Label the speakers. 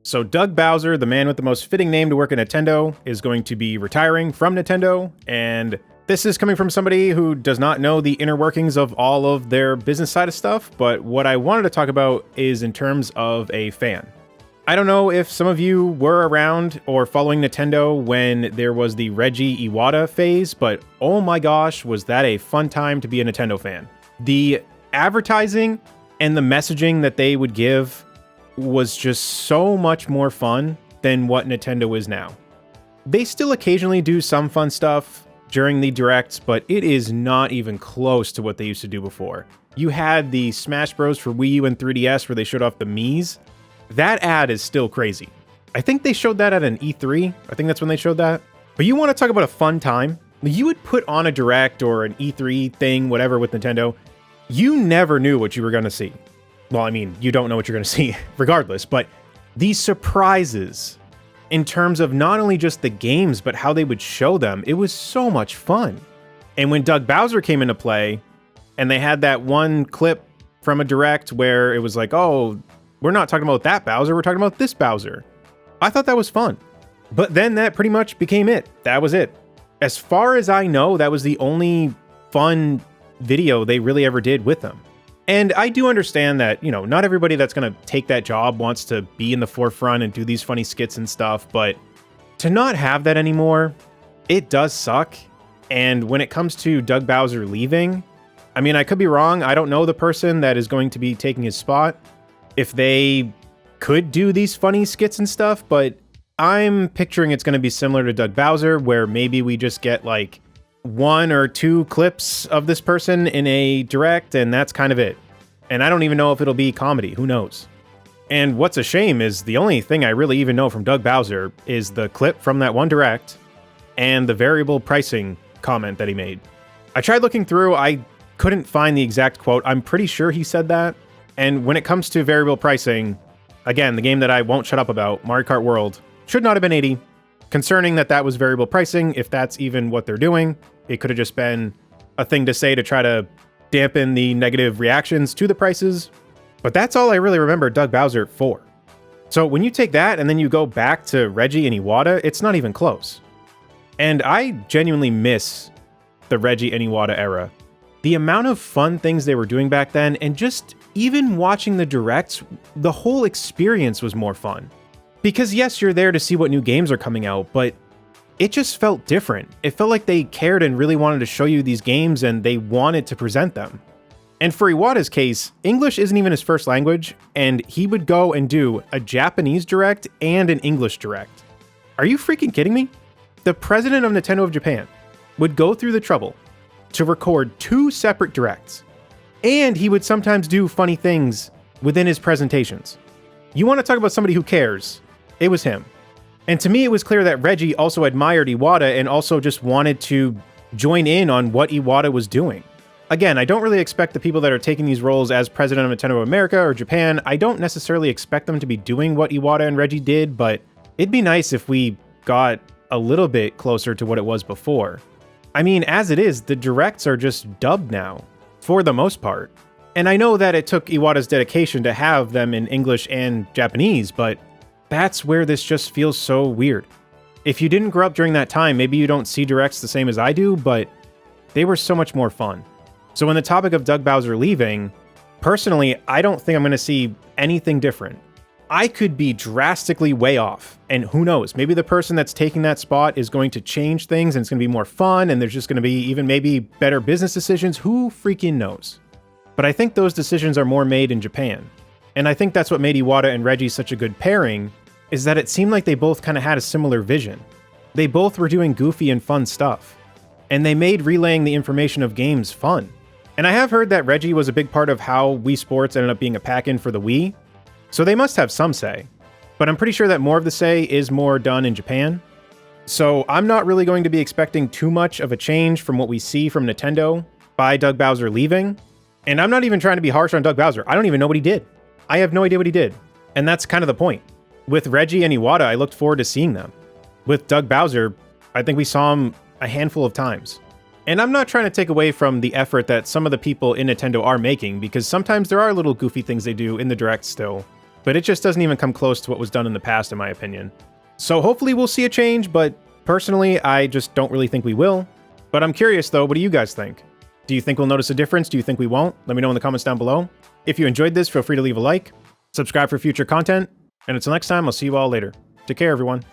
Speaker 1: So Doug Bowser, the man with the most fitting name to work at Nintendo, is going to be retiring from Nintendo, and this is coming from somebody who does not know the inner workings of all of their business side of stuff, but what I wanted to talk about is in terms of a fan. I don't know if some of you were around or following Nintendo when there was the Reggie Iwata phase, but oh my gosh, was that a fun time to be a Nintendo fan. The advertising and the messaging that they would give was just so much more fun than what Nintendo is now. They still occasionally do some fun stuff during the directs, but it is not even close to what they used to do before. You had the Smash Bros for Wii U and 3DS where they showed off the Miis. That ad is still crazy. I think they showed that at an E3. I think that's when they showed that. But you want to talk about a fun time? You would put on a direct or an E3 thing, whatever, with Nintendo. You never knew what you were going to see. Well, I mean, you don't know what you're going to see regardless, but these surprises in terms of not only just the games, but how they would show them, it was so much fun. And when Doug Bowser came into play, and they had that one clip from a direct where it was like, oh, we're not talking about that Bowser, we're talking about this Bowser. I thought that was fun. But then that pretty much became it. That was it. As far as I know, that was the only fun video they really ever did with them. And I do understand that, not everybody that's going to take that job wants to be in the forefront and do these funny skits and stuff, but to not have that anymore, it does suck. And when it comes to Doug Bowser leaving, I mean, I could be wrong. I don't know the person that is going to be taking his spot, if they could do these funny skits and stuff, but I'm picturing it's going to be similar to Doug Bowser, where maybe we just get like 1 or 2 clips of this person in a direct, and that's kind of it. And I don't even know if it'll be comedy. Who knows? And what's a shame is the only thing I really even know from Doug Bowser is the clip from that one direct and the variable pricing comment that he made. I tried looking through. I couldn't find the exact quote. I'm pretty sure he said that. And when it comes to variable pricing, again, the game that I won't shut up about, Mario Kart World, should not have been 80. Concerning that was variable pricing, if that's even what they're doing. It could have just been a thing to say to try to dampen the negative reactions to the prices. But that's all I really remember Doug Bowser for. So when you take that and then you go back to Reggie and Iwata, it's not even close. And I genuinely miss the Reggie and Iwata era. The amount of fun things they were doing back then, and just even watching the directs, the whole experience was more fun. Because yes, you're there to see what new games are coming out, but it just felt different. It felt like they cared and really wanted to show you these games and they wanted to present them. And for Iwata's case, English isn't even his first language, and he would go and do a Japanese direct and an English direct. Are you freaking kidding me? The president of Nintendo of Japan would go through the trouble to record 2 separate directs, and he would sometimes do funny things within his presentations. You want to talk about somebody who cares? It was him. And to me, it was clear that Reggie also admired Iwata and also just wanted to join in on what Iwata was doing. Again, I don't really expect the people that are taking these roles as president of Nintendo of America or Japan, I don't necessarily expect them to be doing what Iwata and Reggie did, but it'd be nice if we got a little bit closer to what it was before. I mean, as it is, the directs are just dubbed now, for the most part. And I know that it took Iwata's dedication to have them in English and Japanese, but that's where this just feels so weird. If you didn't grow up during that time, maybe you don't see directs the same as I do, but they were so much more fun. So when the topic of Doug Bowser leaving, personally, I don't think I'm going to see anything different. I could be drastically way off, and who knows, maybe the person that's taking that spot is going to change things and it's going to be more fun, and there's just going to be even maybe better business decisions. Who freaking knows? But I think those decisions are more made in Japan. And I think that's what made Iwata and Reggie such a good pairing, is that it seemed like they both kind of had a similar vision. They both were doing goofy and fun stuff. And they made relaying the information of games fun. And I have heard that Reggie was a big part of how Wii Sports ended up being a pack-in for the Wii. So they must have some say. But I'm pretty sure that more of the say is more done in Japan. So I'm not really going to be expecting too much of a change from what we see from Nintendo by Doug Bowser leaving. And I'm not even trying to be harsh on Doug Bowser. I don't even know what he did. I have no idea what he did. And that's kind of the point. With Reggie and Iwata, I looked forward to seeing them. With Doug Bowser, I think we saw him a handful of times. And I'm not trying to take away from the effort that some of the people in Nintendo are making, because sometimes there are little goofy things they do in the direct still. but it just doesn't even come close to what was done in the past, in my opinion. So hopefully we'll see a change, but personally, I just don't really think we will. But I'm curious though, what do you guys think? Do you think we'll notice a difference? Do you think we won't? Let me know in the comments down below. If you enjoyed this, feel free to leave a like, subscribe for future content, and until next time, I'll see you all later. Take care, everyone.